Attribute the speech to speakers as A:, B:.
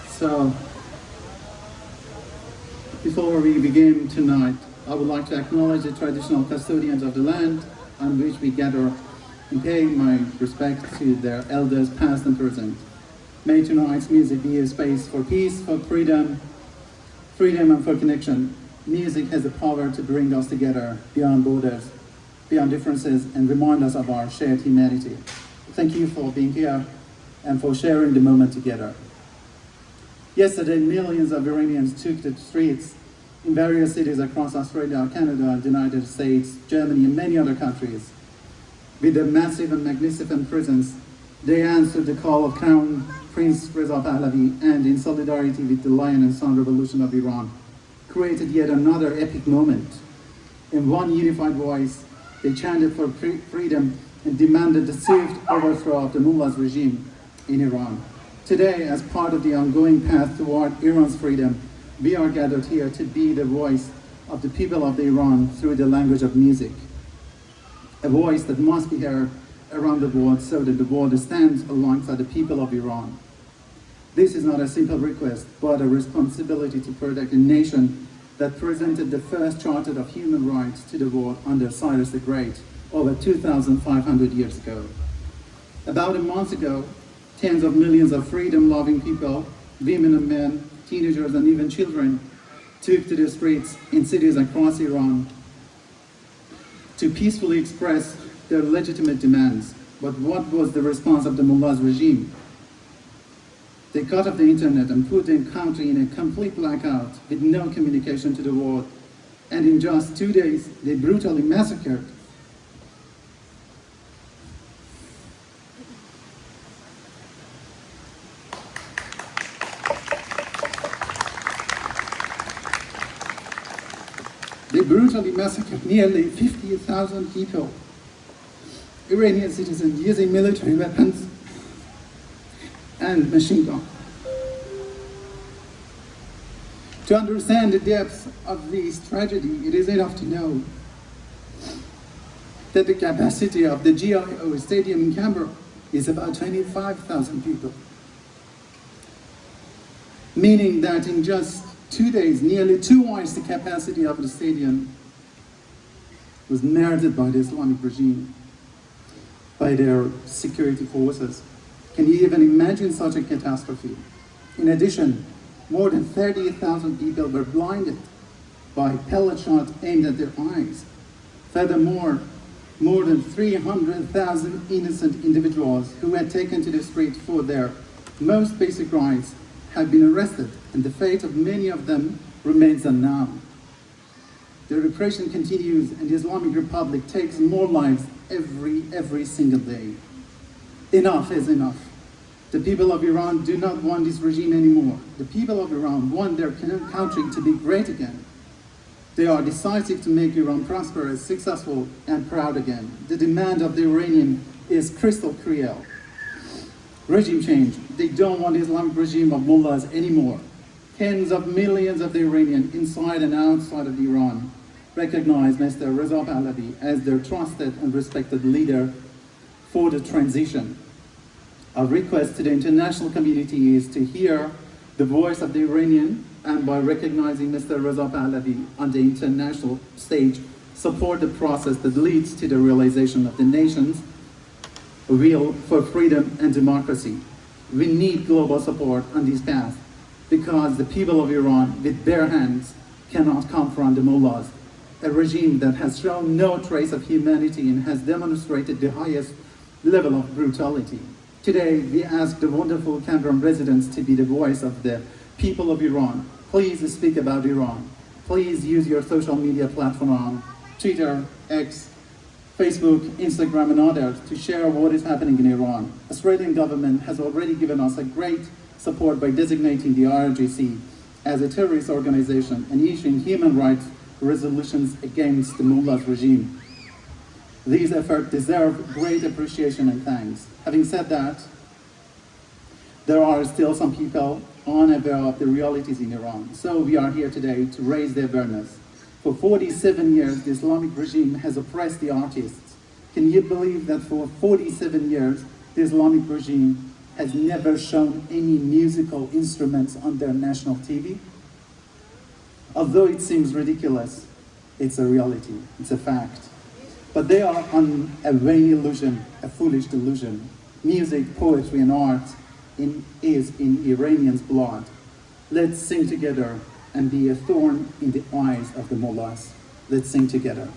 A: So, before we begin tonight, I would like to acknowledge the traditional custodians of the land on which we gather and pay my respect to their elders past and present. May tonight's music be a space for peace, for freedom and for connection. Music has the power to bring us together beyond borders, beyond differences, and remind us of our shared humanity. Thank you for being here and for sharing the moment together. Yesterday, millions of Iranians took the streets in various cities across Australia, Canada, the United States, Germany, and many other countries. With their massive and magnificent presence, they answered the call of Crown Prince Reza Pahlavi and, in solidarity with the Lion and Sun Revolution of Iran, created yet another epic moment. In one unified voice, they chanted for freedom and demanded the swift overthrow of the mullah's regime in Iran. Today, as part of the ongoing path toward Iran's freedom, we are gathered here to be the voice of the people of Iran through the language of music. A voice that must be heard around the world so that the world stands alongside the people of Iran. This is not a simple request, but a responsibility to protect a nation that presented the first Charter of Human Rights to the world under Cyrus the Great over 2,500 years ago. About a month ago, tens of millions of freedom-loving people, women and men, teenagers and even children, took to the streets in cities across Iran to peacefully express their legitimate demands. But what was the response of the mullah's regime? They cut off the internet and put the country in a complete blackout with no communication to the world. And in just 2 days, they brutally massacred nearly 50,000 people, Iranian citizens, using military weapons and machine guns. To understand the depths of this tragedy, it is enough to know that the capacity of the GIO Stadium in Canberra is about 25,000 people, meaning that in just 2 days, nearly twice the capacity of the stadium was murdered by the Islamic regime, by their security forces. Can you even imagine such a catastrophe? In addition, more than 30,000 people were blinded by pellet shots aimed at their eyes. Furthermore, more than 300,000 innocent individuals who had taken to the street for their most basic rights have been arrested, and the fate of many of them remains unknown. The repression continues, and the Islamic Republic takes more lives every single day. Enough is enough. The people of Iran do not want this regime anymore. The people of Iran want their country to be great again. They are decisive to make Iran prosperous, successful, and proud again. The demand of the Iranian is crystal clear. Regime change. They don't want the Islamic regime of mullahs anymore. Tens of millions of the Iranians inside and outside of Iran recognize Mr. Reza Pahlavi as their trusted and respected leader for the transition. Our request to the international community is to hear the voice of the Iranian, and by recognizing Mr. Reza Pahlavi on the international stage, support the process that leads to the realization of the nation's will for freedom and democracy. We need global support on this path, because the people of Iran, with bare hands, cannot confront the mullahs, a regime that has shown no trace of humanity and has demonstrated the highest level of brutality. Today, we ask the wonderful Canberra residents to be the voice of the people of Iran. Please speak about Iran. Please use your social media platform on Twitter, X, Facebook, Instagram, and others to share what is happening in Iran. Australian government has already given us a great support by designating the IRGC as a terrorist organization and issuing human rights resolutions against the mullah's regime. These efforts deserve great appreciation and thanks. Having said that, there are still some people unaware of the realities in Iran. So we are here today to raise the awareness. For 47 years, the Islamic regime has oppressed the artists. Can you believe that for 47 years, the Islamic regime has never shown any musical instruments on their national TV. Although it seems ridiculous, it's a reality, it's a fact. But they are on a vain illusion, a foolish delusion. Music, poetry, and art is in Iranians' blood. Let's sing together and be a thorn in the eyes of the mullahs. Let's sing together.